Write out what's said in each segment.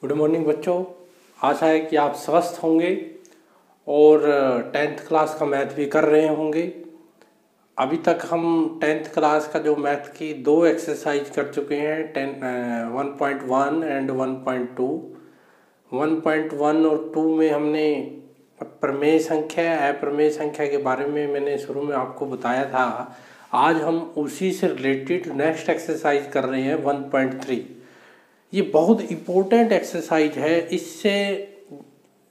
Good morning बच्चों, आशा है कि आप स्वस्थ होंगे और 10th क्लास का मैथ भी कर रहे होंगे। अभी तक हम 10th क्लास का जो मैथ की दो एक्सरसाइज कर चुके हैं, 1.1 एंड 1.2। 1.1 और 2 में हमने प्रमेय संख्या, अप्रमेय संख्या के बारे में मैंने शुरू में आपको बताया था। आज हम उसी से रिलेटेड नेक्स्ट एक्सरसाइज कर रहे हैं 1.3। ये बहुत इम्पोर्टेंट एक्सरसाइज है। इससे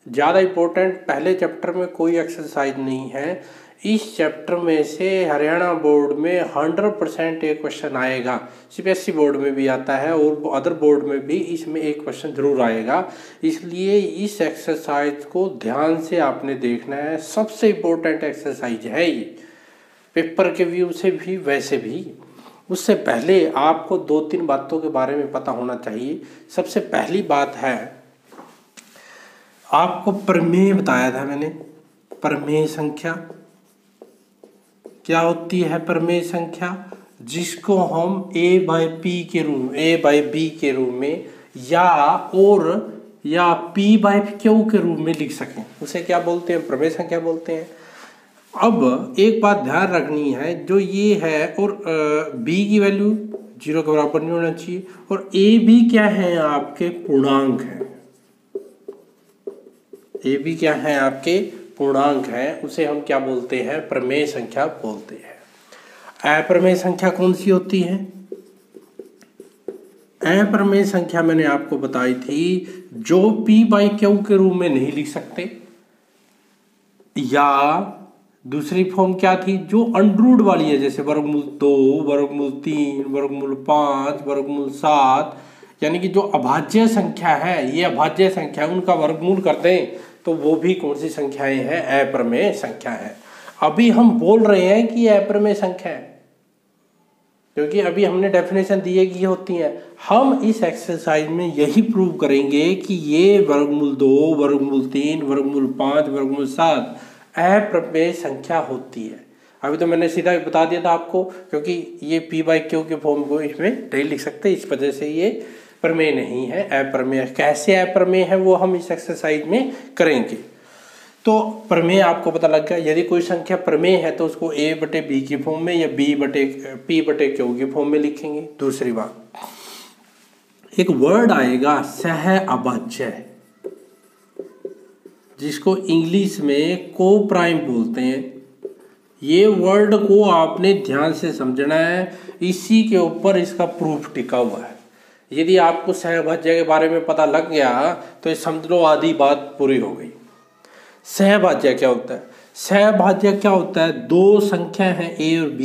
ज़्यादा इम्पोर्टेंट पहले चैप्टर में कोई एक्सरसाइज नहीं है। इस चैप्टर में से हरियाणा बोर्ड में 100% एक क्वेश्चन आएगा। सीबीएसई बोर्ड में भी आता है और अदर बोर्ड में भी इसमें एक क्वेश्चन ज़रूर आएगा। इसलिए इस एक्सरसाइज को ध्यान से आपने देखना है। सबसे इम्पोर्टेंट एक्सरसाइज है ये, पेपर के व्यू से भी वैसे भी। उससे पहले आपको 2-3 बातों के बारे में पता होना चाहिए। सबसे पहली बात है, आपको प्रमेय बताया था मैंने। प्रमेय संख्या क्या होती है? प्रमेय संख्या जिसको हम a/b के रूप में या p/q के रूप में लिख सकें, उसे क्या बोलते हैं? प्रमेय संख्या बोलते हैं। अब एक बात ध्यान रखनी है, जो ये है और b की वैल्यू 0 के बराबर नहीं होना चाहिए, और a भी क्या है? आपके पूर्णांक है। a भी क्या है? आपके पूर्णांक है। उसे हम क्या बोलते हैं? प्रमेय संख्या बोलते हैं। अप्रमेय संख्या कौन सी होती है? अप्रमेय संख्या मैंने आपको बताई थी, जो p/q के रूप में नहीं लिख सकते, या दूसरी फॉर्म क्या थी? जो अंडररूट वाली है, जैसे वर्गमूल 2, वर्गमूल 3, वर्गमूल 5, वर्गमूल 7, यानी कि जो अभाज्य संख्या है, ये अभाज्य संख्या है, उनका वर्गमूल कर दें तो वो भी कौन सी संख्याएं हैं? अप्रमेय संख्या है। अभी हम बोल रहे हैं कि अप्रमेय संख्या है क्योंकि अभी हमने डेफिनेशन दी है कि ये होती है। हम इस एक्सरसाइज में यही प्रूव करेंगे कि ये वर्गमूल 2, वर्गमूल 3, वर्गमूल 5, वर्गमूल 7 अप्रमेय संख्या होती है। अभी तो मैंने सीधा बता दिया था आपको, क्योंकि ये p/q के फॉर्म को इसमें नहीं लिख सकते, इस वजह से ये प्रमेय नहीं है, अप्रमेय। कैसे अप्रमेय है वो हम इस एक्सरसाइज में करेंगे। तो प्रमेय आपको पता लग गया। यदि कोई संख्या प्रमेय है तो उसको a/b की फॉर्म में या p/q की फॉर्म में लिखेंगे। दूसरी बात, एक वर्ड आएगा सहअभाज्य, जिसको इंग्लिश में को प्राइम बोलते हैं। ये वर्ड को आपने ध्यान से समझना है, इसी के ऊपर इसका प्रूफ टिका हुआ है। यदि आपको सहअभाज्य के बारे में पता लग गया तो ये समझ लो आधी बात पूरी हो गई। सहअभाज्य क्या होता है? सहअभाज्य क्या होता है? दो संख्या है a और b,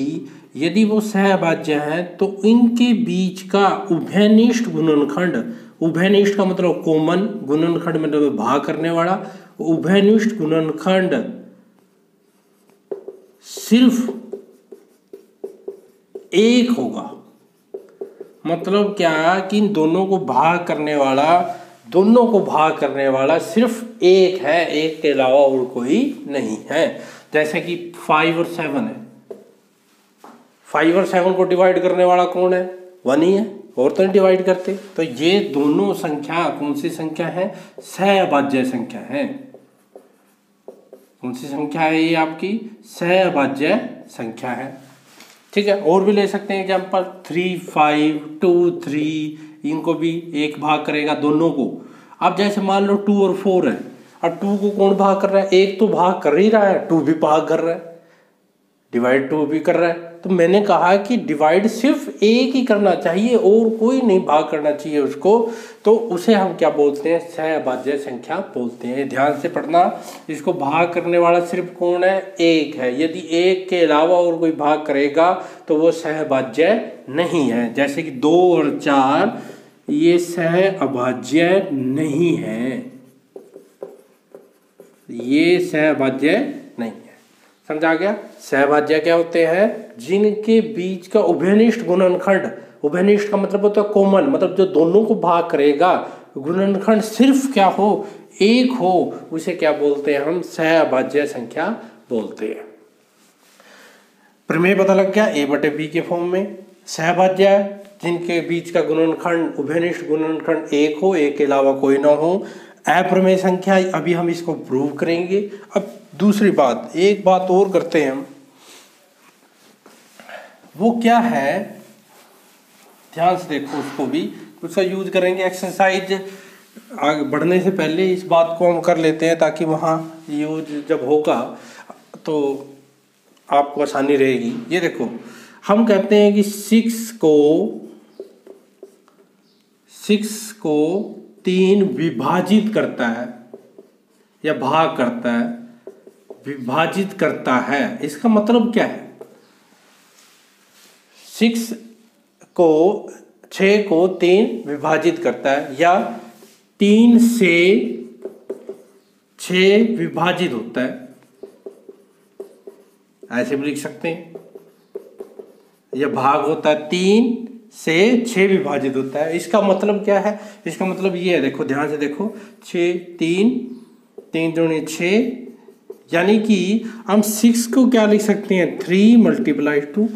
यदि वो सहअभाज्य हैं तो इनके बीच का उभयनिष्ठ गुणनखंड, उभयनिष्ठ का मतलब कॉमन, गुणनखंड मतलब भाग करने वाला, उभयनिष्ठ गुणनखंड सिर्फ एक होगा। मतलब क्या कि इन दोनों को भाग करने वाला सिर्फ एक है, एक के अलावा और कोई नहीं है। जैसे कि 5 और 7 है, 5 और 7 को डिवाइड करने वाला कौन है? 1 ही है, और तो नहीं डिवाइड करते। तो ये दोनों संख्या कौन सी संख्या है? सहअभाज्य संख्या है। कौन सी संख्या है ये? आपकी सहअभाज्य संख्या है। ठीक है, और भी ले सकते हैं एग्जाम्पल, 3, 5, 2, 3, इनको भी एक भाग करेगा दोनों को। अब जैसे मान लो 2 और 4 है, अब 2 को कौन भाग कर रहा है? एक तो भाग कर ही रहा है, 2 भी भाग कर रहा है, डिवाइड 2 भी कर रहा है। तो मैंने कहा कि डिवाइड सिर्फ एक ही करना चाहिए और कोई नहीं भाग करना चाहिए उसको, तो उसे हम क्या बोलते हैं? सहअभाज्य संख्या बोलते हैं। ध्यान से पढ़ना, इसको भाग करने वाला सिर्फ कौन है? एक है। यदि एक के अलावा और कोई भाग करेगा तो वो सहअभाज्य नहीं है। जैसे कि 2 और 4 ये सहअभाज्य नहीं है, ये सहअभाज्य नहीं है। समझा गया? सहअभाज्य क्या होते हैं? जिनके बीच का उभयनिष्ठ गुणनखंड, उभयनिष्ठ का मतलब होता है कॉमन, मतलब जो दोनों को भाग करेगा, गुणनखंड सिर्फ क्या हो? एक हो, उसे क्या बोलते हैं? हम सहअभाज्य संख्या बोलते हैं। प्रमेय पता लग गया a/b के फॉर्म में। सहभाज्य जिनके बीच का गुणनखंड उभयनिष्ठ गुणनखंड एक हो, एक के अलावा कोई ना हो। अप्रमेय संख्या, अभी हम इसको प्रूव करेंगे। अब दूसरी बात, एक बात और करते हैं हम, वो क्या है, ध्यान से देखो, उसको भी उसका यूज करेंगे। एक्सरसाइज आगे बढ़ने से पहले इस बात को हम कर लेते हैं ताकि वहाँ यूज जब होगा तो आपको आसानी रहेगी। ये देखो, हम कहते हैं कि 6 को 3 विभाजित करता है या भाग करता है, विभाजित करता है। इसका मतलब क्या है? 6 को 3 विभाजित करता है या 3 से 6 विभाजित होता है, ऐसे भी लिख सकते हैं। यह भाग होता है 3 से 6 विभाजित होता है। इसका मतलब क्या है? इसका मतलब ये है, देखो ध्यान से देखो, 6 3 दूनी 6, यानी कि हम 6 को क्या लिख सकते हैं? 3 × 2।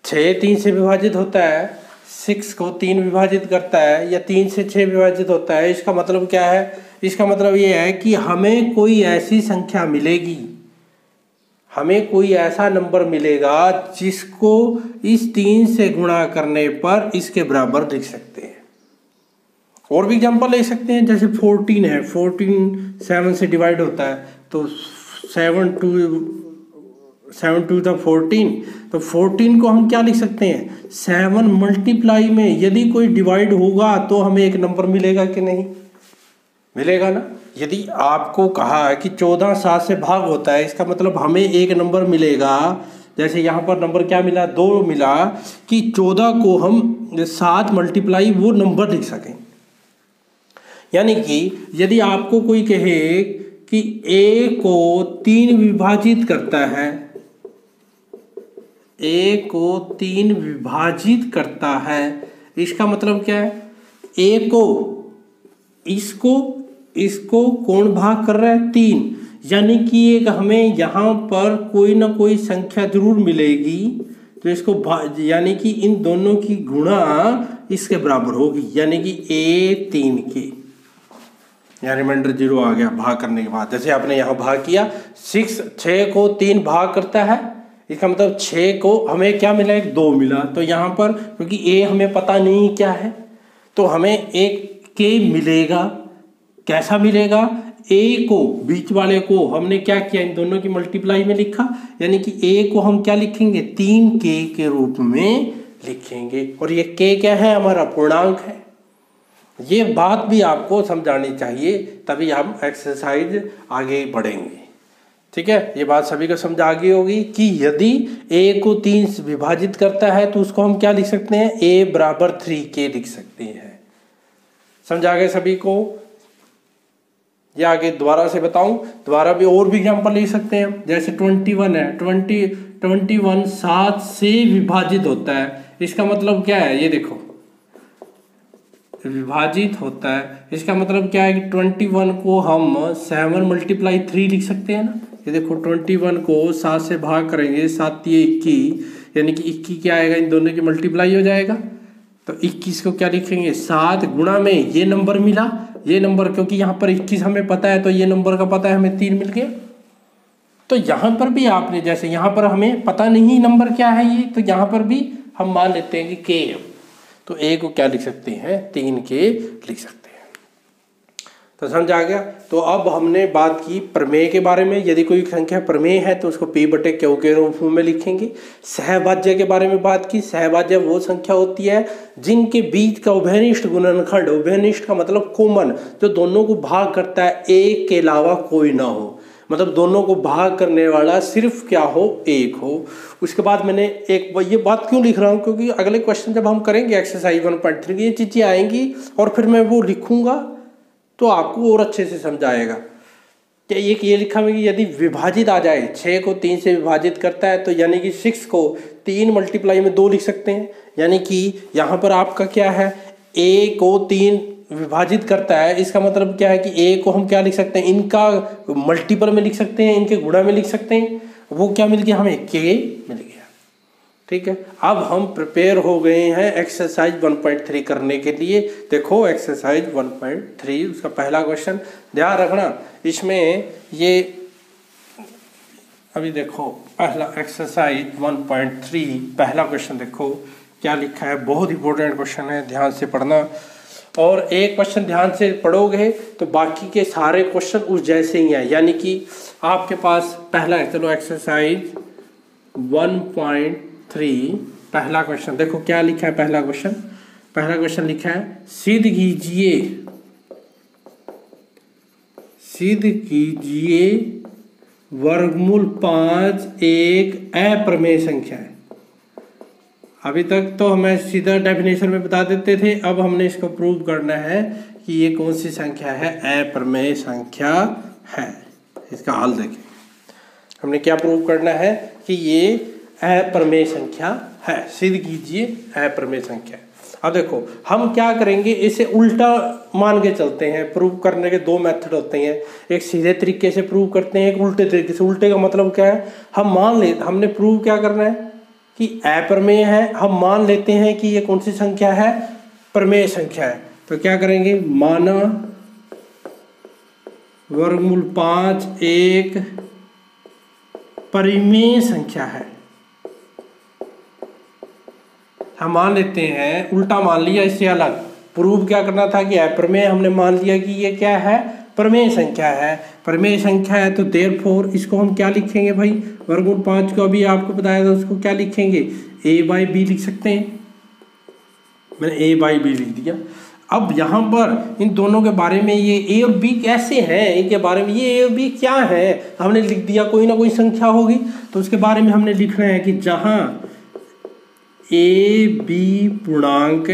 6 3 से विभाजित होता है, 6 को 3 विभाजित करता है या 3 से 6 विभाजित होता है। इसका मतलब क्या है? इसका मतलब ये है कि हमें कोई ऐसी संख्या मिलेगी, हमें कोई ऐसा नंबर मिलेगा जिसको इस 3 से गुणा करने पर इसके बराबर लिख सकते हैं। और भी एग्जांपल ले सकते हैं, जैसे 14 है, 14 7 से डिवाइड होता है, तो 7 2 14, तो 14 को हम क्या लिख सकते हैं? 7 मल्टीप्लाई में यदि कोई डिवाइड होगा तो हमें एक नंबर मिलेगा कि नहीं? मिलेगा ना। यदि आपको कहा कि 14 7 से भाग होता है, इसका मतलब हमें एक नंबर मिलेगा। जैसे यहाँ पर नंबर क्या मिला? 2 मिला, कि 14 को हम 7 मल्टीप्लाई वो नंबर लिख सकें। यानी कि यदि आपको कोई कहे कि a को 3 विभाजित करता है, a को 3 विभाजित करता है, इसका मतलब क्या है? a को इसको कौन भाग कर रहा है? 3, यानी कि एक हमें यहाँ पर कोई ना कोई संख्या जरूर मिलेगी तो इसको यानी कि इन दोनों की गुणा इसके बराबर होगी, यानी कि a 3 के, यहाँ रिमाइंडर 0 आ गया भाग करने के बाद। जैसे आपने यहाँ भाग किया, 6 को 3 भाग करता है, इसका मतलब 6 को हमें क्या मिला? एक 2 मिला। तो यहाँ पर क्योंकि a हमें पता नहीं क्या है, तो हमें एक k मिलेगा। कैसा मिलेगा? a को, बीच वाले को हमने क्या किया? इन दोनों की मल्टीप्लाई में लिखा, यानी कि a को हम क्या लिखेंगे? 3k के रूप में लिखेंगे। और ये k क्या है? हमारा पूर्णांक है। ये बात भी आपको समझानी चाहिए, तभी हम एक्सरसाइज आगे बढ़ेंगे। ठीक है, ये बात सभी को समझ आ गई होगी कि यदि a को 3 से विभाजित करता है तो उसको हम क्या लिख सकते हैं? a बराबर 3k लिख सकते हैं। समझ आ गए सभी को? ये आगे दोबारा से बताऊं, दोबारा भी और भी एग्जांपल ले सकते हैं। जैसे 21 है, 21 7 से विभाजित होता है, इसका मतलब क्या है? ये देखो, विभाजित होता है, इसका मतलब क्या है कि 21 को हम 7 × 3 लिख सकते हैं ना। ये देखो, 21 को 7 से भाग करेंगे, 7 21, यानी कि 21 क्या आएगा? इन दोनों की मल्टीप्लाई हो जाएगा। तो 21 को क्या लिखेंगे? 7 गुणा में ये नंबर मिला, ये नंबर, क्योंकि यहाँ पर 21 हमें पता है तो ये नंबर का पता है, हमें 3 मिल गया। तो यहाँ पर भी आपने, जैसे यहाँ पर हमें पता नहीं नंबर क्या है ये, तो यहाँ पर भी हम मान लेते हैं कि k, तो a को क्या लिख सकते हैं? 3k लिख सकते हैं। तो समझ आ गया। तो अब हमने बात की प्रमेय के बारे में। यदि कोई संख्या प्रमेय है तो उसको p/q के रूप में लिखेंगे। सहभाज्य के बारे में बात की। सहभाज्य वो संख्या होती है जिनके बीच का उभयनिष्ठ गुणनखंड, उभयनिष्ठ का मतलब कॉमन, जो दोनों को भाग करता है, एक के अलावा कोई ना हो, मतलब दोनों को भाग करने वाला सिर्फ क्या हो? एक हो। उसके बाद मैंने एक, ये बात क्यों लिख रहा हूँ? क्योंकि अगले क्वेश्चन जब हम करेंगे एक्सरसाइज 1.3 ये चीज़ें आएंगी और फिर मैं वो लिखूंगा तो आपको और अच्छे से समझाएगा। क्या ये लिखा है कि यदि विभाजित आ जाए, 6 को 3 से विभाजित करता है, तो यानी कि 6 को 3 × 2 लिख सकते हैं। यानी कि यहाँ पर आपका क्या है? a को 3 विभाजित करता है, इसका मतलब क्या है कि a को हम क्या लिख सकते हैं? इनका मल्टीपल में लिख सकते हैं, इनके गुणा में लिख सकते हैं। वो क्या मिल गया? हमें k मिल गया। ठीक है, अब हम प्रिपेयर हो गए हैं एक्सरसाइज 1.3 करने के लिए। देखो एक्सरसाइज 1.3 उसका पहला क्वेश्चन, ध्यान रखना इसमें ये अभी देखो पहला एक्सरसाइज 1.3 पहला क्वेश्चन देखो क्या लिखा है। बहुत इंपॉर्टेंट क्वेश्चन है, ध्यान से पढ़ना। और एक क्वेश्चन ध्यान से पढ़ोगे तो बाकी के सारे क्वेश्चन उस जैसे ही हैं, यानी कि आपके पास पहला है। चलो एक्सरसाइज 1.3 पहला क्वेश्चन देखो क्या लिखा है। पहला क्वेश्चन लिखा है सिद्ध कीजिए वर्गमूल 5 एक अप्रमेय संख्या है। अभी तक तो हमें सीधा डेफिनेशन में बता देते थे, अब हमने इसको प्रूव करना है कि ये कौन सी संख्या है, अप्रमेय संख्या है। इसका हल देखें, हमने क्या प्रूव करना है कि ये अप्रमेय संख्या है। सिद्ध कीजिए अप्रमेय संख्या। अब देखो हम क्या करेंगे, इसे उल्टा मान के चलते हैं। प्रूव करने के दो मेथड होते हैं, एक सीधे तरीके से प्रूव करते हैं, एक उल्टे तरीके से। उल्टे का मतलब क्या है, हम मान ले, हमने प्रूव क्या करना है कि अप्रमेय है, हम मान लेते हैं कि ये कौन सी संख्या है, प्रमेय संख्या है। तो क्या करेंगे, माना वर्गमूल 5 एक परिमेय संख्या है। हम मान लेते हैं, उल्टा मान लिया, इससे अलग। प्रूव क्या करना था कि अप्रमेय, हमने मान लिया कि ये क्या है, प्रमेय संख्या है। प्रमेय संख्या है तो देयरफॉर इसको हम क्या लिखेंगे भाई, वर्गमूल 5 को अभी आपको बताया था, उसको क्या लिखेंगे, a/b लिख सकते हैं। मैंने a/b लिख दिया। अब यहाँ पर इन दोनों के बारे में, ये a और b कैसे हैं, इनके बारे में, ये a और b क्या है, हमने लिख दिया। कोई ना कोई संख्या होगी तो उसके बारे में हमने लिखना है कि जहाँ a b पूर्णांक,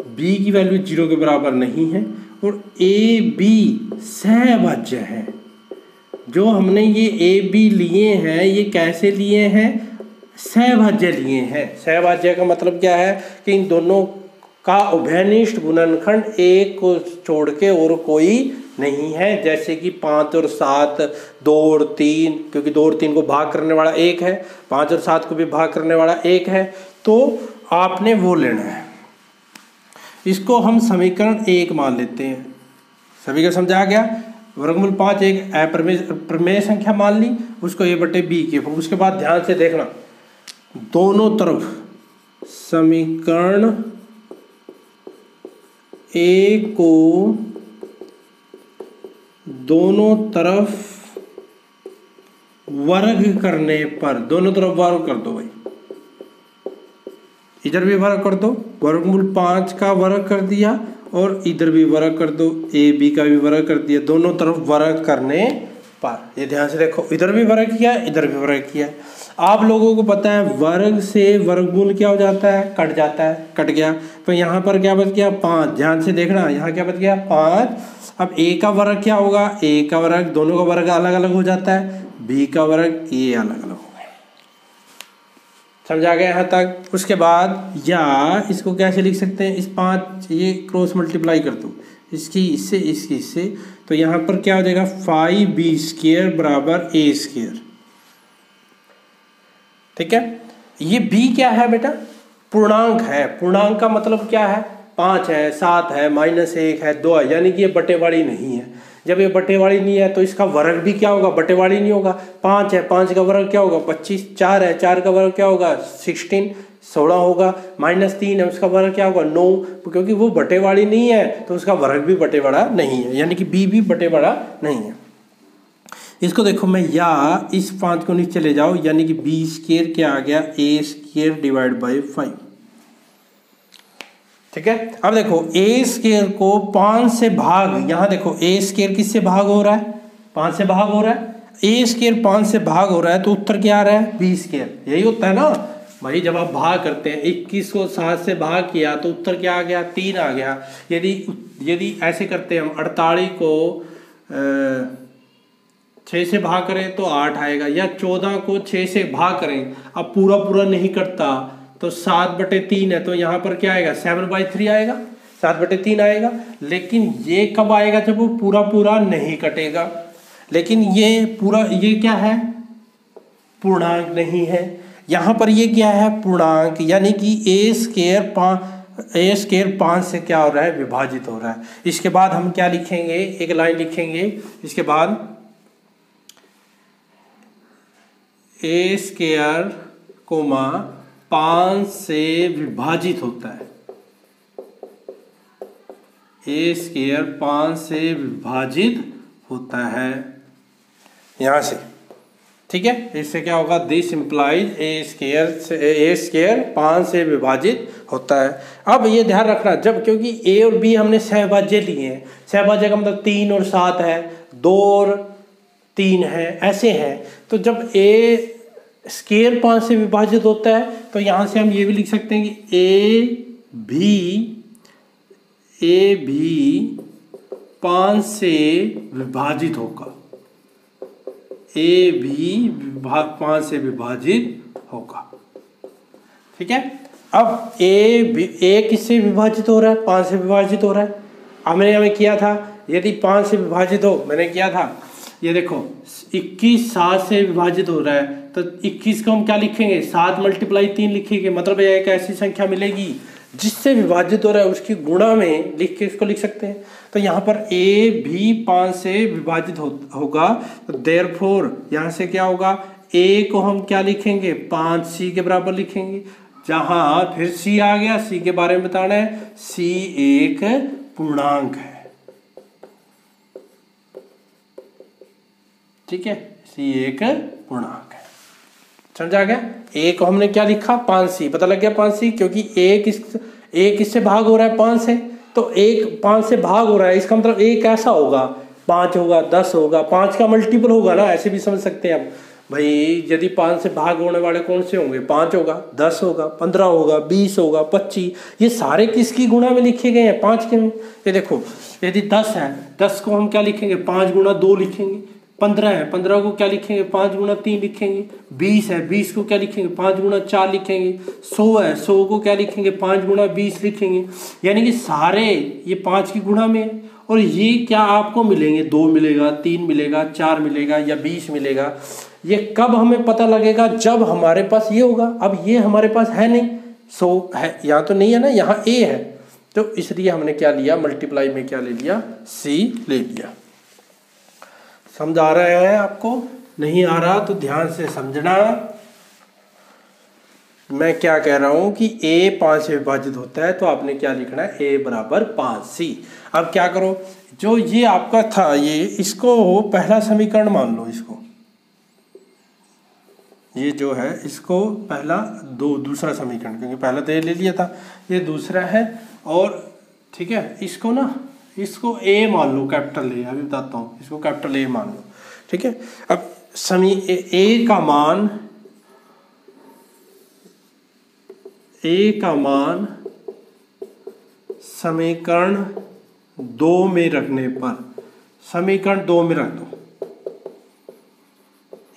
b की वैल्यू 0 के बराबर नहीं है और a b सहभाज्य है। जो हमने ये a b लिए हैं, ये कैसे लिए हैं, सहभाज्य लिए हैं। सहभाज्य का मतलब क्या है कि इन दोनों का उभयनिष्ठ गुणनखंड एक को छोड़ के और कोई नहीं है। जैसे कि 5 और 7, 2 और 3, क्योंकि 2 और 3 को भाग करने वाला 1 है, 5 और 7 को भी भाग करने वाला 1 है, तो आपने वो लेना है। इसको हम समीकरण 1 मान लेते हैं। सभी को समझा गया। वर्गमूल 5 एक अप्रमेय संख्या मान ली, उसको a/b के। उसके बाद ध्यान से देखना, दोनों तरफ समीकरण a को दोनों तरफ वर्ग करने पर, दोनों तरफ वर्ग कर दो भाई, इधर भी वर्ग कर दो, वर्गमूल 5 का वर्ग कर दिया और इधर भी वर्ग कर दो, a/b का भी वर्ग कर दिया, दोनों तरफ वर्ग करने पर। ये ध्यान से देखो, इधर भी वर्ग किया, इधर भी वर्ग किया। आप लोगों को पता है वर्ग से वर्गमूल क्या हो जाता है, कट जाता है, कट गया। तो यहाँ पर क्या बच गया, 5। ध्यान से देखना, यहाँ क्या बच गया, 5। अब a का वर्ग क्या होगा, a का वर्ग, दोनों का वर्ग अलग अलग हो जाता है, b का वर्ग a अलग अलग हो गया। समझा गया यहाँ तक। उसके बाद या इसको कैसे लिख सकते हैं, इस 5 ये क्रॉस मल्टीप्लाई कर दो, इसकी इससे, इसकी इससे, तो यहाँ पर क्या हो जाएगा, 5b² बराबर a²। ठीक है। ये b क्या है बेटा, पूर्णांक है। पूर्णांक का मतलब क्या है, 5 है, 7 है, -1 है, 2 है, यानी कि ये बटेवाड़ी नहीं है। जब ये बटेवाड़ी नहीं है तो इसका वर्ग भी क्या होगा, बटेवाड़ी नहीं होगा। 5 है, 5 का वर्ग क्या होगा, 25। 4 है, 4 का वर्ग क्या होगा, 16 होगा। -3 है, उसका वर्ग क्या होगा, 9। क्योंकि वो बटेवाड़ी नहीं है तो उसका वर्ग भी बटेवाड़ा नहीं है, यानी कि b भी बटेवाड़ा नहीं है। इसको देखो मैं, या इस 5 को नीचे ले जाओ, यानी कि b² क्या आ गया, a² डिवाइड बाई 5। ठीक है। अब देखो a² को 5 से भाग, यहाँ देखो a² किससे भाग हो रहा है, 5 से भाग हो रहा है। a² 5 से भाग हो रहा है तो उत्तर क्या आ रहा है, b²। यही होता है ना भाई, जब आप भाग करते हैं, 21 को 7 से भाग किया तो उत्तर क्या आ गया, 3 आ गया। यदि ऐसे करते हैं हम, 48 को 6 से भाग करें तो 8 आएगा, या 14 को 6 से भाग करें, अब पूरा पूरा नहीं कटता तो 7/3 है, तो यहाँ पर क्या आएगा, 7/3 आएगा, 7/3 आएगा। लेकिन ये कब आएगा, जब वो पूरा पूरा नहीं कटेगा। लेकिन ये पूरा, ये क्या है, पूर्णांक नहीं है। यहाँ पर ये क्या है, पूर्णांक, यानी कि ए स्क्वायर 5 से क्या हो रहा है, विभाजित हो रहा है। इसके बाद हम क्या लिखेंगे, एक लाइन लिखेंगे इसके बाद, ए स्क्वायर कोमा 5 से विभाजित होता है, ए स्क्वायर 5 से विभाजित होता है यहां से, ठीक है। इससे क्या होगा, दिस इम्प्लाइज ए स्क्वायर 5 से विभाजित होता है। अब ये ध्यान रखना, जब क्योंकि ए और बी हमने सहभाज्य लिए हैं, सहभाज्य का मतलब 3 और 7 है, 2 और 3 है, ऐसे हैं। तो जब ए स्क्वायर 5 से विभाजित होता है तो यहाँ से हम ये भी लिख सकते हैं कि ए भी 5 से विभाजित होगा, ए भी 5 से विभाजित होगा, ठीक है। अब ए किससे विभाजित हो रहा है, 5 से विभाजित हो रहा है। हमें किया था, यदि 5 से विभाजित हो, मैंने किया था, ये देखो 21 7 से विभाजित हो रहा है, तो 21 को हम क्या लिखेंगे, 7 × 3 लिखेंगे। मतलब ये एक ऐसी संख्या मिलेगी जिससे विभाजित हो रहा है, उसकी गुणा में लिख के इसको लिख सकते हैं। तो यहाँ पर ए भी 5 से विभाजित होगा, तो देयरफॉर यहाँ से क्या होगा, ए को हम क्या लिखेंगे, 5c के बराबर लिखेंगे। जहां फिर c आ गया, c के बारे में बताना है, c एक पूर्णांक है, ठीक है, c एक पूर्णांक है। समझा गया। a को हमने क्या लिखा, 5c, पता लग गया 5c, क्योंकि a किससे भाग हो रहा है, 5 से, तो 5 से भाग हो रहा है, इसका मतलब a कैसा होगा, 5 होगा, 10 होगा, 5 का मल्टीपल होगा ना, ऐसे भी समझ सकते हैं आप भाई। यदि 5 से भाग होने वाले कौन से होंगे, 5 होगा, 10 होगा, 15 होगा, 20 होगा, 25, ये सारे किसकी गुणा में लिखे गए हैं, 5 के में। ये देखो, यदि 10 है, 10 को हम क्या लिखेंगे, 5 × 2 लिखेंगे। 15 है, 15 को क्या लिखेंगे, 5 × 3 लिखेंगे। 20 है, 20 को क्या लिखेंगे, 5 × 4 लिखेंगे। 100 है, 100 को क्या लिखेंगे, 5 × 20 लिखेंगे। यानी कि सारे ये 5 की गुणा में, और ये क्या आपको मिलेंगे, 2 मिलेगा, 3 मिलेगा, 4 मिलेगा या 20 मिलेगा। ये कब हमें पता लगेगा, जब हमारे पास ये होगा। अब ये हमारे पास है नहीं, 100 है, यहाँ तो नहीं है ना, यहाँ ए है, तो इसलिए हमने क्या लिया, मल्टीप्लाई में क्या ले लिया, सी ले लिया। समझ आ रहा है आपको, नहीं आ रहा तो ध्यान से समझना। मैं क्या कह रहा हूं कि a 5 से विभाजित होता है, तो आपने क्या लिखना है, a बराबर 5c। अब क्या करो, जो ये आपका था, ये इसको पहला समीकरण मान लो, इसको ये जो है इसको पहला दूसरा समीकरण, क्योंकि पहला तो ये ले लिया था, ये दूसरा है। और ठीक है, इसको ना, इसको a मान लो, कैपिटल A, अभी बताता हूँ, इसको कैपिटल A मान लो, ठीक है। अब a का मान समीकरण 2 में रखने पर, समीकरण 2 में रख दो,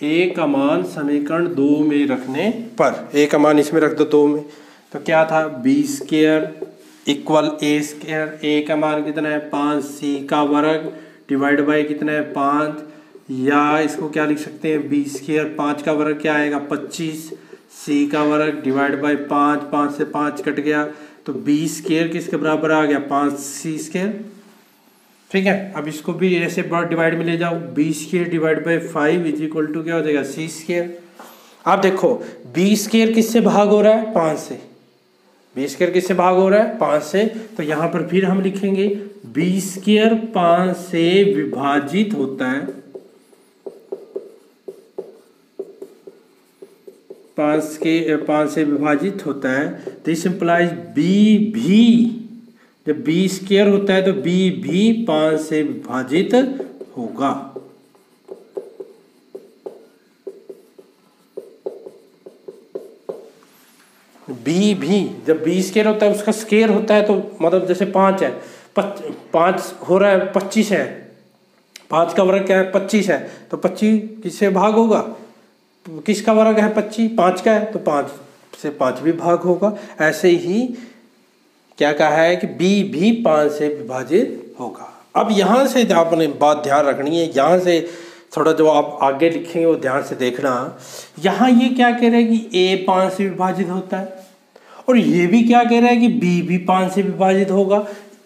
a का मान समीकरण 2 में रखने पर, a का मान इसमें रख दो 2 में, तो क्या था, b² इक्वल a², a का मान कितना है, 5c का वर्ग डिवाइड बाई कितना है, 5, या इसको क्या लिख सकते हैं, b², 5 का वर्ग क्या आएगा, 25, c का वर्ग डिवाइड बाई 5, 5 से 5 कट गया, तो b² किसके बराबर आ गया, 5c², ठीक है। अब इसको भी ऐसे डिवाइड में ले जाओ, b² divide by 5 is equal to क्या हो जाएगा, c²। अब देखो b² किससे भाग हो रहा है, 5 से, b² किससे भाग हो रहा है, 5 से, तो यहाँ पर फिर हम लिखेंगे b² 5 से विभाजित होता है, 5 से विभाजित होता है, दिस इम्प्लाइज b भी, जब b² होता है तो b भी 5 से विभाजित होगा। b भी, जब b² होता है, उसका स्क्वायर होता है, तो मतलब जैसे 5 है, 5 हो रहा है, 25 है, 5 का वर्ग क्या है, 25 है, तो 25 किससे भाग होगा, किसका वर्ग है, 25, 5 का है, तो 5 से 5 भी भाग होगा। ऐसे ही क्या कहा है कि b भी 5 से विभाजित होगा। अब यहाँ से आपने बात ध्यान रखनी है, यहाँ से थोड़ा जो आप आगे लिखेंगे वो ध्यान से देखना। यहाँ ये क्या कह रहा है कि a 5 से विभाजित होता है, और ये भी क्या कह रहा है कि b भी 5 से विभाजित होगा।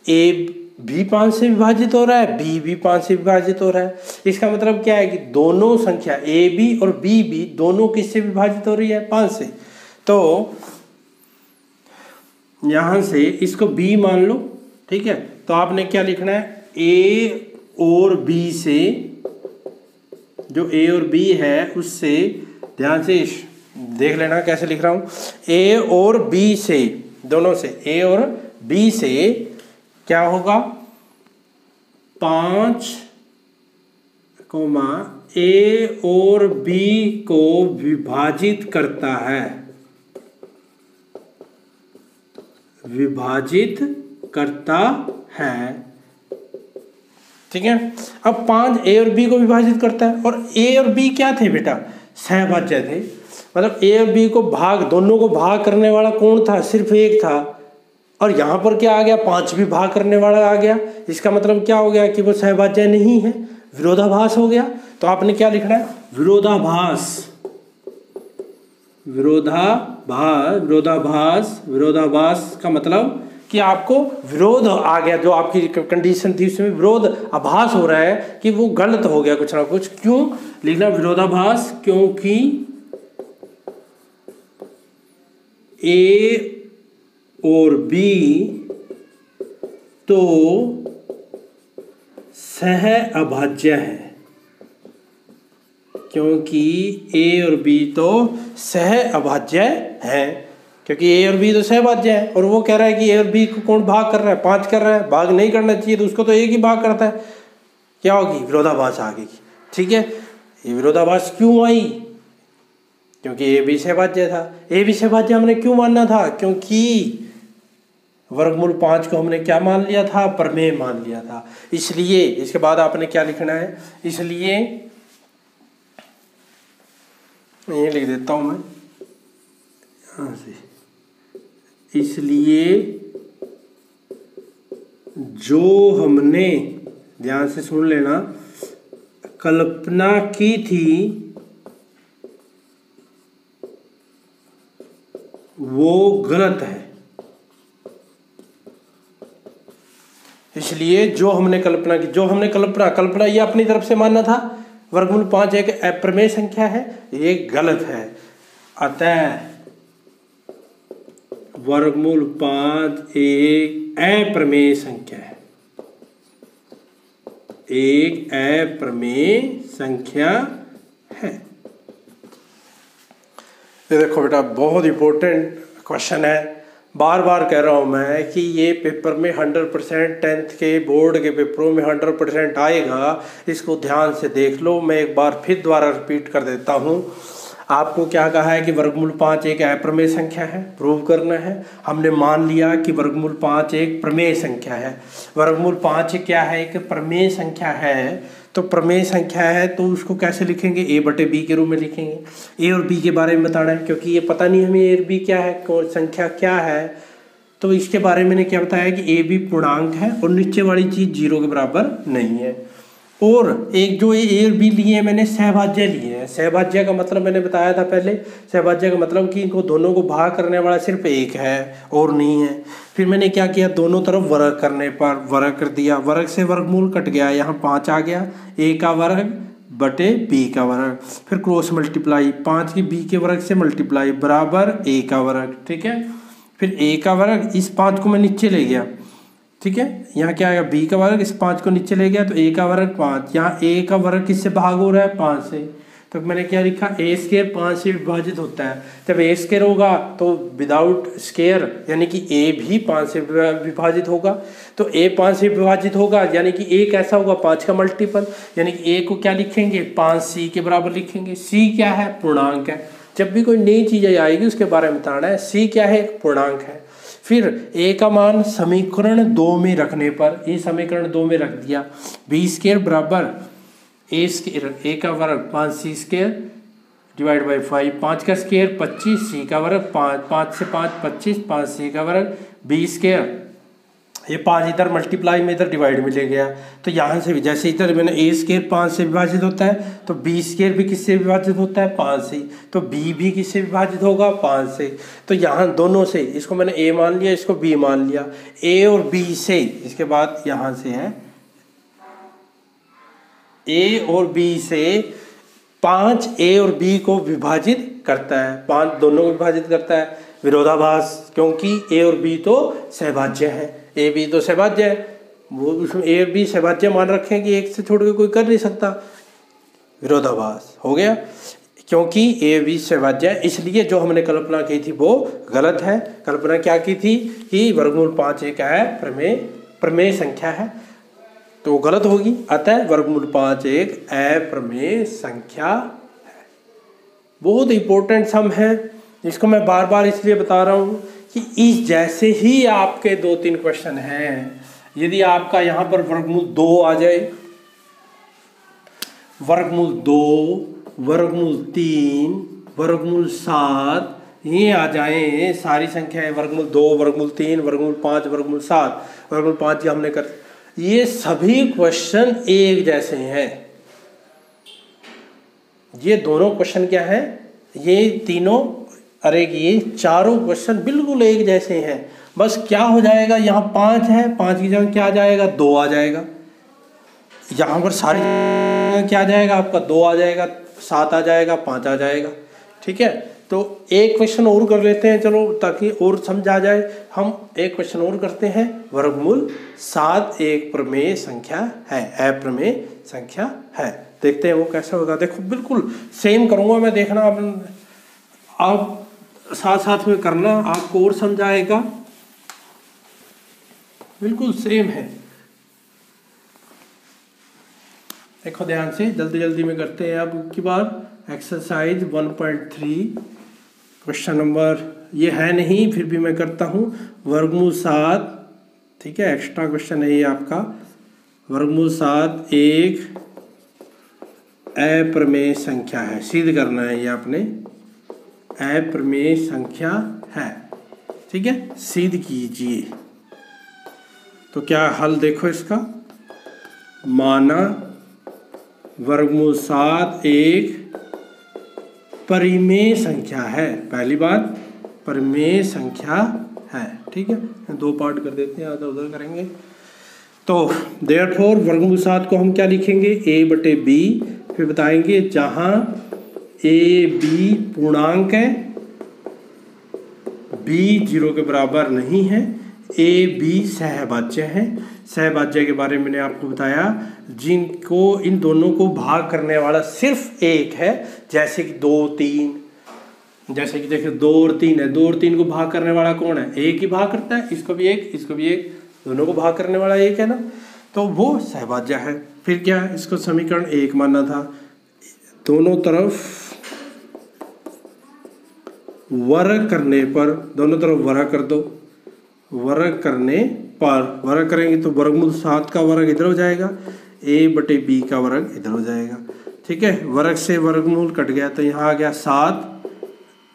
a भी 5 से विभाजित हो रहा है, b भी 5 से विभाजित हो रहा है। इसका मतलब क्या है कि दोनों संख्या a भी और b भी दोनों किससे विभाजित हो रही है, 5 से। तो यहाँ से इसको b मान लो, ठीक है। तो आपने क्या लिखना है, a और b से, जो a और b है उससे, ध्यान से देख लेना कैसे लिख रहा हूँ, a और b से, दोनों से a और b से क्या होगा, 5 a और b को विभाजित करता है, विभाजित करता है, ठीक है। अब 5 a और b को विभाजित करता है, और a और b क्या थे बेटा, सहभाज्य थे। मतलब a और b को भाग, दोनों को भाग करने वाला कौन था, सिर्फ एक था। और यहाँ पर क्या आ गया, 5 भी भाग करने वाला आ गया। इसका मतलब क्या हो गया कि वो सहभाज्य नहीं है, विरोधाभास हो गया। तो आपने क्या लिखना है, विरोधाभास, विरोधाभास, विरोधाभास, विरोधाभास का मतलब कि आपको विरोध आ गया, जो आपकी कंडीशन थी उसमें विरोध आभास हो रहा है कि वो गलत हो गया कुछ ना कुछ। क्यों लिखना विरोधाभास, क्योंकि a और b तो सह अभाज्य है, क्योंकि a और b तो सह अभाज्य है, क्योंकि a और b तो सहभाज्य है। और वो कह रहा है कि a और b को कौन भाग कर रहा है, 5 कर रहा है, भाग नहीं करना चाहिए, तो उसको तो एक ही भाग करता है। क्या होगी, विरोधाभास आ गई, ठीक है। ये विरोधाभास क्यों आई, क्योंकि a भी सहभाज्य था। a भी सहभाज्य हमने क्यों मानना था, क्योंकि वर्गमूल 5 को हमने क्या मान लिया था, प्रमेय मान लिया था। इसलिए इसके बाद आपने क्या लिखना है, इसलिए ये लिख देता हूं मैं यहाँ से, इसलिए जो हमने, ध्यान से सुन लेना, कल्पना की थी वो गलत है। इसलिए जो हमने कल्पना की, जो हमने कल्पना ये अपनी तरफ से मानना था, वर्गमूल 5 एक अप्रमेय संख्या है, ये गलत है। अतः वर्गमूल 5 एक अप्रमेय संख्या है, एक अप्रमेय संख्या है। ये देखो बेटा, बहुत इंपॉर्टेंट क्वेश्चन है। बार बार कह रहा हूँ मैं कि ये पेपर में 100%, 10th के बोर्ड के पेपरों में 100% आएगा। इसको ध्यान से देख लो। मैं एक बार फिर दोबारा रिपीट कर देता हूँ। आपको क्या कहा है कि वर्गमूल 5 एक अप्रमेय संख्या है, प्रूव करना है। हमने मान लिया कि वर्गमूल 5 एक प्रमेय संख्या है। वर्गमूल 5 क्या है, एक प्रमेय संख्या है। तो प्रमेय संख्या है तो उसको कैसे लिखेंगे, a बटे b के रूप में लिखेंगे। a और b के बारे में बताना है, क्योंकि ये पता नहीं हमें a और b क्या है, कौन संख्या क्या है। तो इसके बारे में मैंने क्या बताया कि a b पूर्णांक है और नीचे वाली चीज़ 0 के बराबर नहीं है। और एक जो a और b लिए मैंने सहभाज्य लिए हैं। सहभाज्य का मतलब मैंने बताया था पहले, सहभाज्य का मतलब कि इनको दोनों को भाग करने वाला सिर्फ एक है और नहीं है। फिर मैंने क्या किया, दोनों तरफ वर्ग करने पर वर्ग कर दिया, वर्ग से वर्गमूल कट गया, यहाँ 5 आ गया, a का वर्ग बटे b का वर्ग, फिर क्रॉस मल्टीप्लाई, 5 की b के वर्ग से मल्टीप्लाई बराबर a का वर्ग, ठीक है। फिर a का वर्ग, इस 5 को मैं नीचे ले गया, ठीक है। यहाँ क्या आएगा, b का वर्ग, इस 5 को नीचे ले गया तो a का वर्ग 5। यहाँ a का वर्ग किससे भाग हो रहा है, 5 से। तो मैंने क्या लिखा, a स्क्वायर 5 से विभाजित होता है। जब a स्क्वायर होगा तो विदाउट स्क्वायर यानी कि a भी 5 से विभाजित होगा। तो a 5 से विभाजित होगा यानी कि a कैसा होगा, 5 का मल्टीपल, यानी कि a को क्या लिखेंगे, 5c के बराबर लिखेंगे। c क्या है, पूर्णांक है। जब भी कोई नई चीज़ आएगी उसके बारे में बताना है। c क्या है, पूर्णांक है। फिर a का मान समीकरण 2 में रखने पर, ये समीकरण 2 में रख दिया, b स्क्वायर बराबर a स्क्वायर, a का वर्ग 5c स्क्वायर डिवाइड बाई 5, 5 का स्क्वायर 25, c का वर्ग 5, 5 से 5 25, 5c का वर्ग, b स्क्वायर ये 5 इधर मल्टीप्लाई में इधर डिवाइड में ले गया, तो यहाँ से भी जैसे इधर मैंने ए स्केयर 5 से विभाजित होता है, तो बी स्केयर भी किससे विभाजित होता है 5 से, तो बी भी किससे विभाजित होगा 5 से। तो यहाँ दोनों से, इसको मैंने ए मान लिया, इसको बी मान लिया, ए और बी से, इसके बाद यहाँ से है ए और बी से 5 ए और बी को विभाजित करता है, 5 दोनों को विभाजित करता है। विरोधाभास, क्योंकि ए और बी तो सहभाज्य है, ए बी तो सहभाज्य है, वो उसमें ए और बी सहभाज्य मान रखे हैं कि एक से छोड़ के कोई कर नहीं सकता। विरोधाभास हो गया, क्योंकि ए बी सहभाज्य है, इसलिए जो हमने कल्पना की थी वो गलत है। कल्पना क्या की थी कि वर्गमूल 5 एक प्रमेय संख्या है, तो गलत होगी। अतः वर्गमूल 5 एक अप्रमेय संख्या है। बहुत इंपॉर्टेंट सम है, इसको मैं बार बार इसलिए बता रहा हूँ कि इस जैसे ही आपके 2-3 क्वेश्चन हैं, यदि आपका यहाँ पर वर्गमूल 2 आ जाए, वर्गमूल 2, वर्गमूल 3, वर्गमूल 7 ये आ जाए, सारी संख्याएं वर्गमूल 2, वर्गमूल 3, वर्गमूल 5, वर्गमूल 7, वर्गमूल 5 हमने कर, ये सभी क्वेश्चन एक जैसे हैं। ये दोनों क्वेश्चन क्या है, ये तीनों, अरे ये चारों क्वेश्चन बिल्कुल एक जैसे हैं। बस क्या हो जाएगा, यहाँ 5 है, 5 की जगह क्या आ जाएगा 2 आ जाएगा, यहाँ पर सारी क्या आ जाएगा आपका 2 आ जाएगा, 7 आ जाएगा, 5 आ जाएगा। ठीक है, तो एक क्वेश्चन और कर लेते हैं चलो, ताकि और समझ आ जाए। हम एक क्वेश्चन और करते हैं। वर्गमूल 7 एक प्रमेय संख्या है, अप्रमेय संख्या है। देखते हैं वो कैसा होगा। देखो बिल्कुल सेम करूँगा मैं, देखना आप साथ साथ में करना, आपको और समझ आएगा। बिल्कुल सेम है, देखो ध्यान से, जल्दी जल्दी में करते हैं। अब की बार एक्सरसाइज 1.3 क्वेश्चन नंबर ये है नहीं, फिर भी मैं करता हूँ। वर्गमूल 7, ठीक है, एक्स्ट्रा क्वेश्चन है ये आपका। वर्गमूल 7 एक अप्रमेय संख्या है, सिद्ध करना है ये आपने, अप्रमेय संख्या है। ठीक है, सिद्ध कीजिए। तो क्या हल देखो इसका, माना वर्गमूल 7 एक परिमेय संख्या है। पहली बात परिमेय संख्या है। ठीक है, 2 पार्ट कर देते हैं, आधा उधर करेंगे। तो देयरफॉर वर्गमूल 7 को हम क्या लिखेंगे, a बटे b, फिर बताएंगे जहां a b पूर्णांक है, b 0 के बराबर नहीं है, a b सहभाज्य है। सहभाज्य के बारे में मैंने आपको बताया, जिनको इन दोनों को भाग करने वाला सिर्फ एक है, जैसे कि 2, 3, जैसे कि देखिए 2 और 3 है, 2 और 3 को भाग करने वाला कौन है, एक ही भाग करता है, इसको भी एक, इसको भी एक, दोनों को भाग करने वाला एक है ना, तो वो सहभाज्य है। फिर क्या, इसको समीकरण 1 मानना था। दोनों तरफ वर्ग करने पर, दोनों तरफ वर्ग कर दो, वर्ग करने पर, वर्ग करेंगे तो वर्गमूल 7 का वर्ग इधर हो जाएगा, a बटे b का वर्ग इधर हो जाएगा। ठीक है, वर्ग से वर्गमूल कट गया, तो यहाँ आ गया 7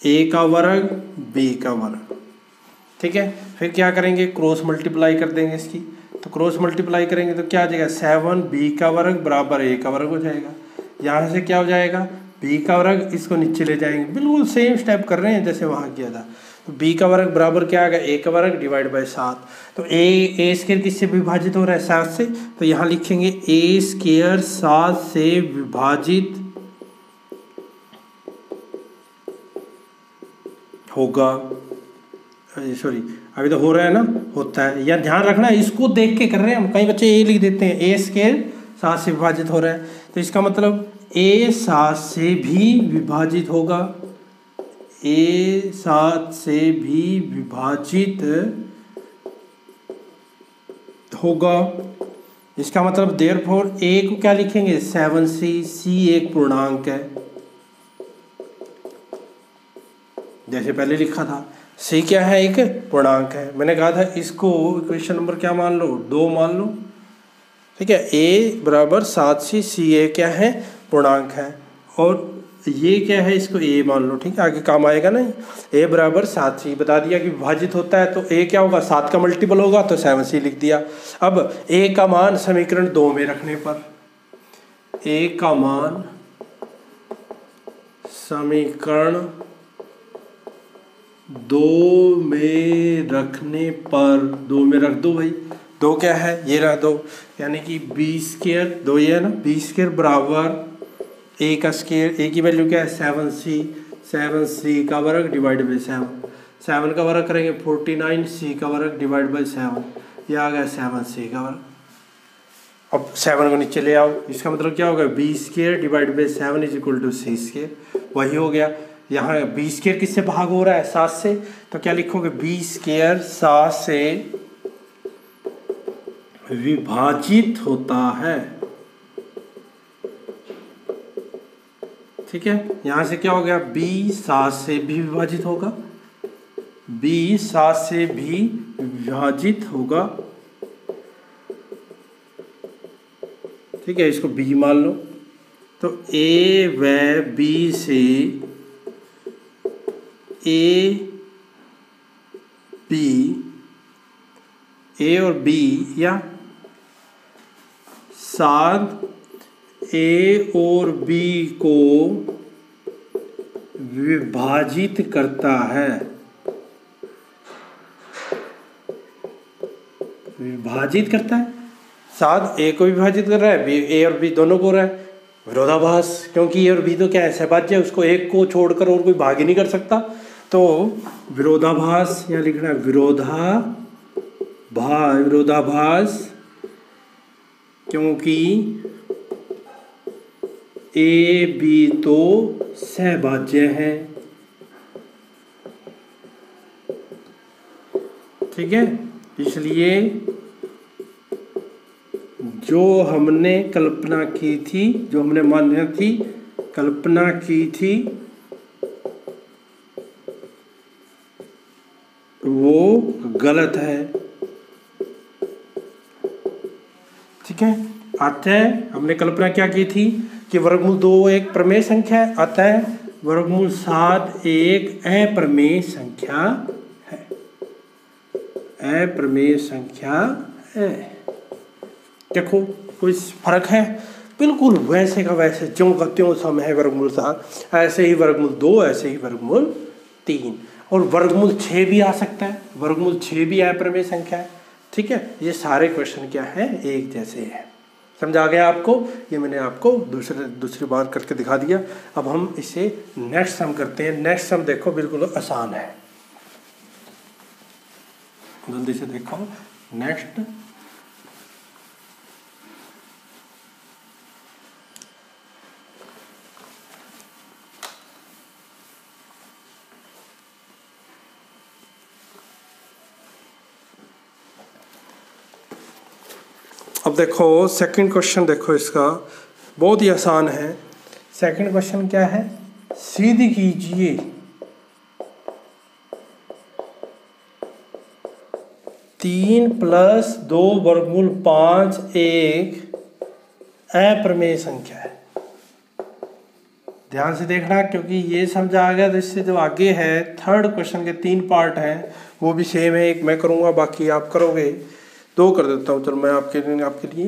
a का वर्ग b का वर्ग। ठीक है, फिर क्या करेंगे, क्रॉस मल्टीप्लाई कर देंगे इसकी, तो क्रॉस मल्टीप्लाई करेंगे तो क्या आ जाएगा, 7b का वर्ग बराबर a का वर्ग हो जाएगा। यहाँ से क्या हो जाएगा, b का वर्ग, इसको नीचे ले जाएंगे, बिल्कुल सेम स्टेप कर रहे हैं जैसे वहाँ किया था। तो b का वर्ग बराबर क्या आ गया, a का वर्ग डिवाइड बाय 7। तो a स्क्वायर किससे विभाजित हो रहा है, 7 से, तो यहाँ लिखेंगे a स्क्वायर 7 से विभाजित होगा, सॉरी अभी तो हो रहा है ना, होता है, या ध्यान रखना इसको देख के कर रहे हैं हम, कई बच्चे ए लिख देते हैं, a स्क्वायर 7 से विभाजित हो रहा है, तो इसका मतलब a 7 से भी विभाजित होगा, a 7 से भी विभाजित होगा। इसका मतलब देयरफॉर a को क्या लिखेंगे, 7c, c एक पूर्णांक है जैसे पहले लिखा था, c क्या है, एक पूर्णांक है। मैंने कहा था इसको इक्वेशन नंबर क्या मान लो, 2 मान लो। ठीक है, a बराबर 7c, c a क्या है, पूर्णांक है, और ये क्या है, इसको ए मान लो, ठीक है, आगे काम आएगा ना। ए बराबर 7c बता दिया कि विभाजित होता है, तो ए क्या होगा, 7 का मल्टीपल होगा, तो 7c लिख दिया। अब ए का मान समीकरण 2 में रखने पर, ए का मान समीकरण 2 में रखने पर, 2 में रख दो भाई, 2 क्या है, ये रख दो, यानी कि बी स्क्वायर, 2 ये है ना, बी स्क्वायर बराबर ए का स्क्वायर, ए की वैल्यू क्या है 7c, 7c का वर्ग डिवाइड बाई 7 का वर्ग करेंगे 49, c का वर्ग डिवाइड बाई 7, ये आ गया 7c का वर्ग। अब 7 को नीचे ले आओ, इसका मतलब क्या होगा, B square divide by 7 is equal to c square, वही हो गया। यहाँ बी स्क्वायर किससे भाग हो रहा है, 7 से, तो क्या लिखोगे, बी स्क्वायर 7 से विभाजित होता है, ठीक है। यहाँ से क्या हो गया, b 7 से भी विभाजित होगा, b 7 से भी विभाजित होगा, ठीक है, इसको b मान लो। तो a व b से a और b या 7 a और b को विभाजित करता है, विभाजित करता है, 7 a को विभाजित कर रहा है, a और b दोनों को हो रहा है, विरोधाभास, क्योंकि ए और बी तो क्या है, सहभाज्य है, उसको एक को छोड़कर और कोई भाग ही नहीं कर सकता, तो विरोधाभास यहाँ लिखना है, विरोधाभास, क्योंकि ए बी तो सहभाज्य है, ठीक है। इसलिए जो हमने कल्पना की थी, जो हमने मान्य थी कल्पना की थी, वो गलत है, ठीक है। अतः हमने कल्पना क्या की थी कि वर्गमूल 2 एक प्रमेय संख्या है, अतः वर्गमूल 7 एक अप्रमेय संख्या है, अप्रमेय संख्या है। देखो कोई फर्क है, बिल्कुल वैसे का वैसे, ज्यों का त्यों सम है वर्गमूल 7, ऐसे ही वर्गमूल 2, ऐसे ही वर्गमूल 3, और वर्गमूल 6 भी आ सकता है, वर्गमूल 6 भी अप्रमेय संख्या है, ठीक है। ये सारे क्वेश्चन क्या है, एक जैसे है। समझ आ गया आपको, ये मैंने आपको दूसरी बार करके दिखा दिया। अब हम इसे नेक्स्ट सम करते हैं। नेक्स्ट सम देखो बिल्कुल आसान है, जल्दी से देखो। नेक्स्ट अब देखो सेकंड क्वेश्चन, देखो इसका बहुत ही आसान है। सेकंड क्वेश्चन क्या है, सिद्ध कीजिए 3 + 2 वर्गमूल 5 एक अप्रमेय संख्या है। ध्यान से देखना, क्योंकि ये समझ आ गया तो इससे जो आगे है थर्ड क्वेश्चन के 3 पार्ट हैं, वो भी सेम है। एक मैं करूँगा, बाकी आप करोगे। 2 कर देता हूँ, चलो मैं आपके लिए।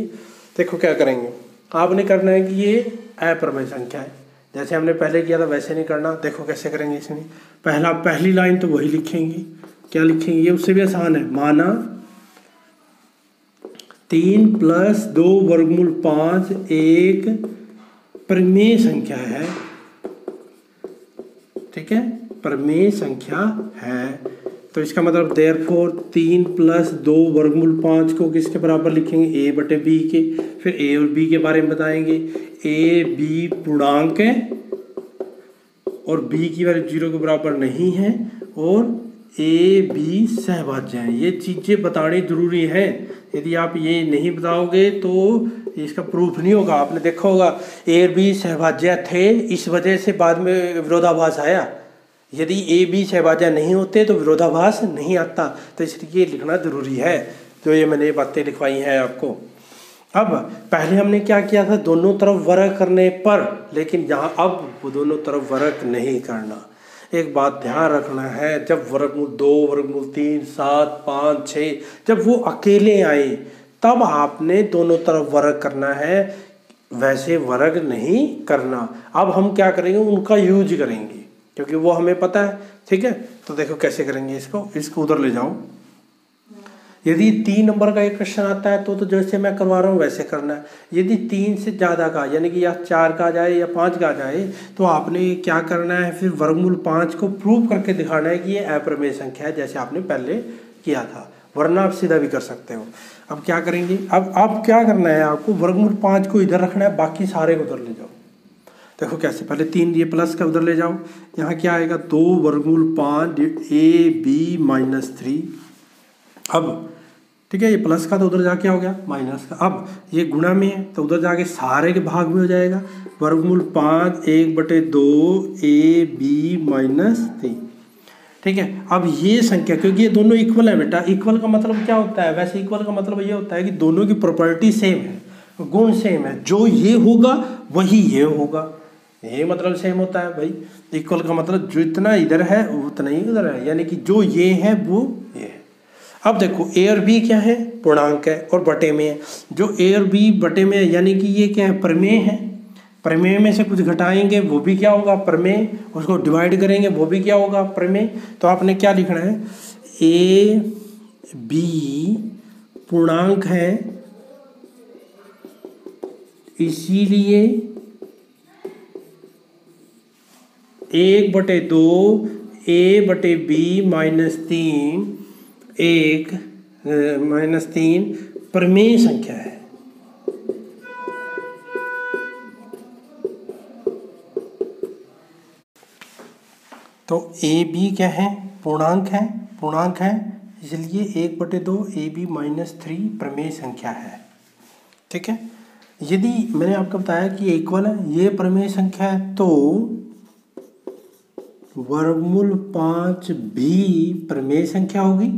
देखो क्या करेंगे, आपने करना है कि ये अप्रमेय संख्या है, जैसे हमने पहले किया था वैसे नहीं करना। देखो कैसे करेंगे इसमें, पहली लाइन तो वही लिखेंगे। क्या लिखेंगे, ये उससे भी आसान है। माना 3 + 2 वर्गमूल 5 एक प्रमेय संख्या है, ठीक है, प्रमेय संख्या है। तो इसका मतलब देयरफॉर 3 + 2 वर्गमूल 5 को किसके बराबर लिखेंगे, a/b के। फिर a और b के बारे में बताएंगे। a b पूर्णांक है और b की वैल्यू 0 के बराबर नहीं है, और a b सहभाज्य है। ये चीज़ें बतानी जरूरी है, यदि आप ये नहीं बताओगे तो इसका प्रूफ नहीं होगा। आपने देखा होगा a और b सहभाज्य थे, इस वजह से बाद में विरोधाभास आया। यदि ए बी सहभाज्य नहीं होते तो विरोधाभास नहीं आता, तो इसलिए लिखना जरूरी है। जो ये मैंने बातें लिखवाई हैं आपको, अब पहले हमने क्या किया था, दोनों तरफ वर्ग करने पर, लेकिन यहाँ अब वो दोनों तरफ वर्ग नहीं करना। एक बात ध्यान रखना है, जब वर्गमूल 2, वर्गमूल 3, 7, 5, 6 जब वो अकेले आए तब आपने दोनों तरफ वर्ग करना है, वैसे वर्ग नहीं करना। अब हम क्या करेंगे, उनका यूज करेंगे क्योंकि वो हमें पता है। ठीक है, तो देखो कैसे करेंगे इसको उधर ले जाओ। यदि 3 नंबर का एक क्वेश्चन आता है तो जैसे मैं करवा रहा हूँ वैसे करना है। यदि 3 से ज़्यादा का, यानी कि या 4 का आ जाए या 5 का आ जाए, तो आपने क्या करना है, फिर वर्गमूल 5 को प्रूव करके दिखाना है कि ये अप्रमेय संख्या है, जैसे आपने पहले किया था, वरना आप सीधा भी कर सकते हो। अब क्या करेंगे, अब क्या करना है आपको, वर्गमूल 5 को इधर रखना है, बाकी सारे को उधर ले जाओ। देखो कैसे, पहले 3 ये प्लस का उधर ले जाओ, यहाँ क्या आएगा 2 वर्गमूल 5 AB-3। अब ठीक है, ये प्लस का तो उधर जाके हो गया माइनस का, अब ये गुणा में है तो उधर जाके सारे के भाग में हो जाएगा, वर्गमूल 5 1/2 AB-3। ठीक है, अब ये संख्या, क्योंकि ये दोनों इक्वल है बेटा, इक्वल का मतलब क्या होता है, वैसे इक्वल का मतलब ये होता है कि दोनों की प्रॉपर्टी सेम है, गुण सेम है, जो ये होगा वही ये होगा, ये मतलब सेम होता है भाई। इक्वल का मतलब जो इतना इधर है उतना ही उधर है, यानी कि जो ये है वो ये है। अब देखो ए और बी क्या है, पूर्णांक है और बटे में है। जो ए और बी बटे में है यानी कि ये क्या है, प्रमेय है। प्रमेय में से कुछ घटाएंगे वो भी क्या होगा, प्रमेय। उसको डिवाइड करेंगे वो भी क्या होगा, प्रमेय। तो आपने क्या लिखना है, ए बी पूर्णांक है, इसीलिए 1/2 A/B-3 -3 प्रमेय संख्या है। तो ए बी क्या है, पूर्णांक है, इसलिए 1/2 AB-3 प्रमेय संख्या है। ठीक है, यदि मैंने आपको बताया कि इक्वल है, ये प्रमेय संख्या है, तो वर्गमूल 5 भी प्रमेय संख्या होगी।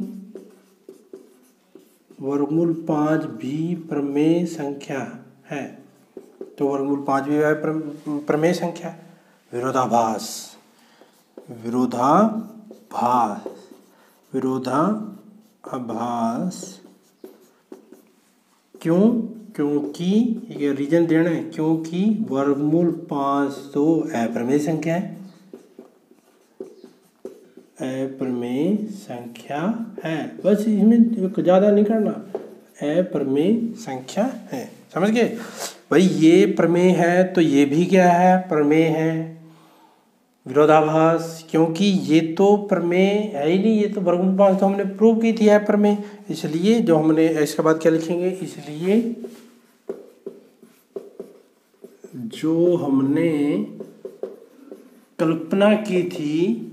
वर्गमूल 5 भी प्रमेय संख्या है, तो वर्गमूल 5 भी प्रमेय संख्या। विरोधाभास, क्यों, क्योंकि ये रीजन देना है, क्योंकि वर्गमूल 5 तो अप्रमेय संख्या है, अप्रमेय संख्या है, बस इसमें ज़्यादा नहीं करना, अप्रमेय संख्या है। समझ गए भाई, ये प्रमेय है तो ये भी क्या है, प्रमेय है। विरोधाभास, क्योंकि ये तो प्रमेय है ही नहीं, ये तो वर्गमूल 5 तो हमने प्रूव की थी है प्रमेय, इसलिए जो हमने इसके बाद क्या लिखेंगे, इसलिए जो हमने कल्पना की थी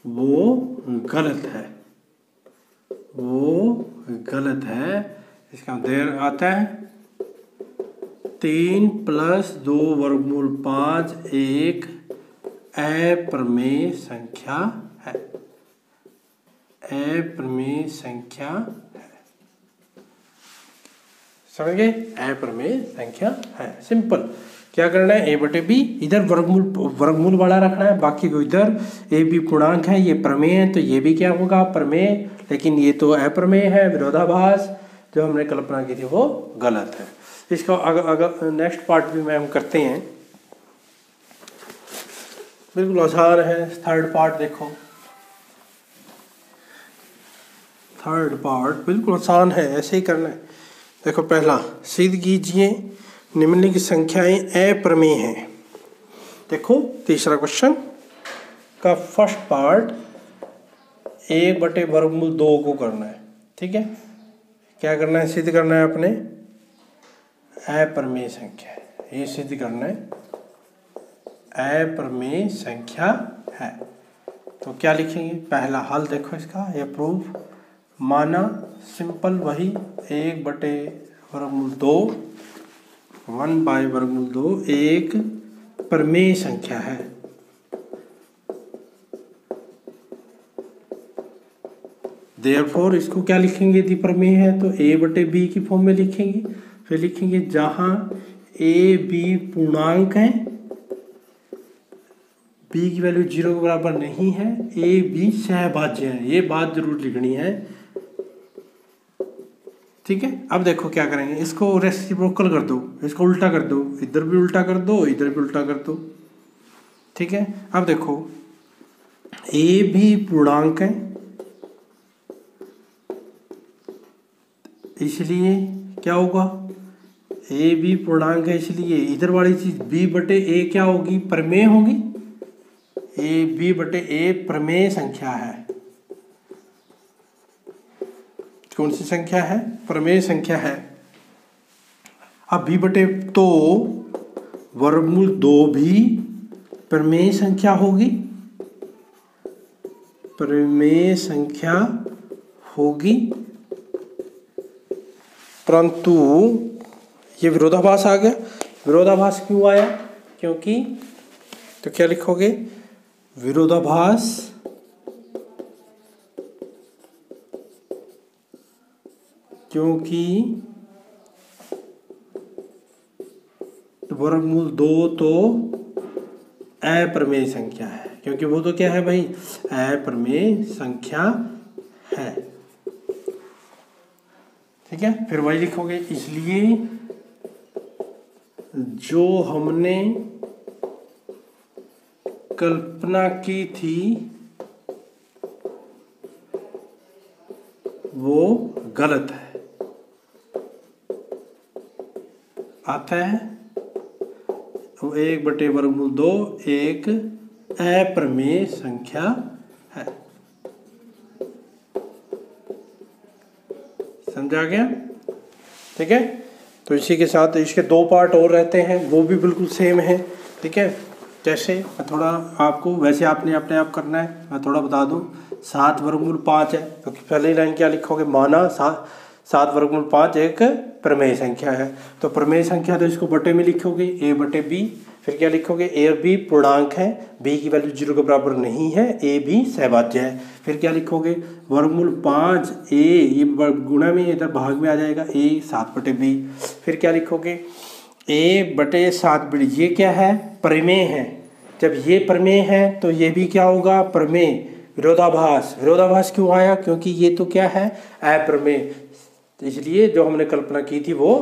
वो गलत है, इसका देर आता है 3 + 2 वर्गमूल 5 एक अप्रमेय संख्या है, अप्रमेय संख्या है। समझ गए, अप्रमेय संख्या है, सिंपल। क्या करना है, A/B, इधर वर्गमूल वाला रखना है, बाकी को इधर। ए बी पूर्णांक है, ये प्रमेय है, तो ये भी क्या होगा, प्रमेय, लेकिन ये तो अप्रमेय है। विरोधाभास, जो हमने कल्पना की थी वो गलत है। इसका अगर नेक्स्ट पार्ट भी हम करते हैं, बिल्कुल आसान है। थर्ड पार्ट देखो, थर्ड पार्ट बिल्कुल आसान है, ऐसे ही करना है। देखो पहला, सिद्ध कीजिए निम्नलिखित संख्याएं अप्रमेय हैं। देखो तीसरा क्वेश्चन का फर्स्ट पार्ट 1/2 को करना है। ठीक है, क्या करना है, सिद्ध करना है अपने अप्रमेय संख्या, ये सिद्ध करना है अप्रमेय संख्या है। तो क्या लिखेंगे, पहला हल देखो इसका, ये प्रूफ माना, सिंपल वही 1/2 1/2 एक प्रमेय संख्या है। देयरफॉर इसको क्या लिखेंगे यदि प्रमेय है तो a बटे b की फॉर्म में लिखेंगे। फिर लिखेंगे जहां a b पूर्णांक है, b की वैल्यू 0 के बराबर नहीं है, a b सहभाज्य है। ये बात जरूर लिखनी है, ठीक है। अब देखो क्या करेंगे, इसको रेसिप्रोकल कर दो, इसको उल्टा कर दो, इधर भी उल्टा कर दो, इधर भी उल्टा कर दो, ठीक है। अब देखो a भी पूर्णांक है, इसलिए क्या होगा, a भी पूर्णांक है इसलिए इधर वाली चीज b बटे a क्या होगी, प्रमेय होगी। a b बटे a प्रमेय संख्या है। कौन सी संख्या है, प्रमेय संख्या है। अब b बटे तो वर्गमूल 2 भी प्रमेय संख्या होगी, प्रमेय संख्या होगी, परंतु ये विरोधाभास आ गया। विरोधाभास क्यों आया, क्योंकि तो क्या लिखोगे, विरोधाभास क्योंकि वर्गमूल 2 तो अप्रमेय संख्या है, क्योंकि वो तो क्या है भाई, अप्रमेय संख्या है, ठीक है। फिर वही लिखोगे, इसलिए जो हमने कल्पना की थी वो गलत है। आता है तो 1 बटे वर्गमूल 2 एक अप्रमेय संख्या है। समझा गया, ठीक है। तो इसी के साथ इसके 2 पार्ट और रहते हैं, वो भी बिल्कुल सेम है, ठीक है। जैसे मैं थोड़ा आपको, वैसे आपने अपने आप करना है, मैं थोड़ा बता दूं। 7 वर्गमूल 5 है तो पहली लाइन क्या लिखोगे, माना 7 वर्गमूल 5 एक प्रमेय संख्या है। तो प्रमेय संख्या तो इसको बटे में लिखोगे a बटे b। फिर क्या लिखोगे, a और b पूर्णांक है, b की वैल्यू 0 के बराबर नहीं है, a भी सहभाज्य है। फिर क्या लिखोगे, वर्गमूल 5 a, ये गुणा में इधर भाग में आ जाएगा, a 7 बटे b। फिर क्या लिखोगे, a बटे 7 बड़ी, ये क्या है, प्रमेय है। जब ये प्रमेय है तो ये भी क्या होगा, प्रमेय। विरोधाभास, विरोधाभास क्यों आया, क्योंकि ये तो क्या है, अप्रमेय, इसलिए जो हमने कल्पना की थी वो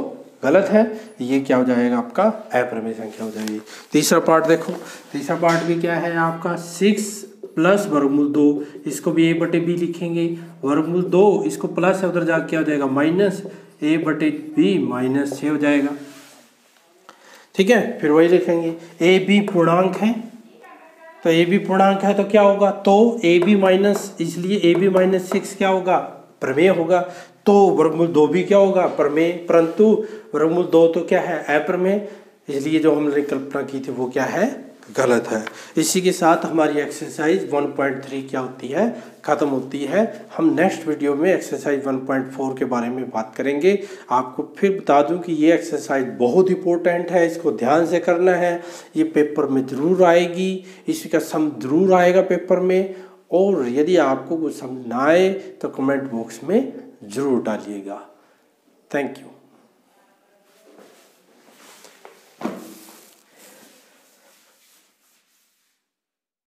गलत है। ये क्या हो जाएगा, आपका अप्रमेय संख्या हो जाएगी। तीसरा पार्ट देखो, तीसरा पार्ट भी क्या है आपका, 6 प्लस वर्गमूल 2, इसको भी a बटे b लिखेंगे। वर्गमूल 2 इसको प्लस है, उधर जाके क्या हो जाएगा, माइनस, a बटे b माइनस 6 हो जाएगा, ठीक है। फिर वही लिखेंगे, a b पूर्णांक है, तो a b पूर्णांक है तो क्या होगा, तो a b माइनस, इसलिए a b माइनस 6 क्या होगा, प्रमेय होगा। तो वर्गमूल 2 भी क्या होगा, प्रमेय, परंतु वर्गमूल 2 तो क्या है, अप्रमेय, इसलिए जो हमने कल्पना की थी वो क्या है, गलत है। इसी के साथ हमारी एक्सरसाइज 1.3 क्या होती है, खत्म होती है। हम नेक्स्ट वीडियो में एक्सरसाइज 1.4 के बारे में बात करेंगे। आपको फिर बता दूं कि ये एक्सरसाइज बहुत इंपॉर्टेंट है, इसको ध्यान से करना है, ये पेपर में ज़रूर आएगी, इसका सम ज़रूर आएगा पेपर में। और यदि आपको कुछ समझ ना आए तो कमेंट बॉक्स में ज़रूर डालिएगा। Thank you.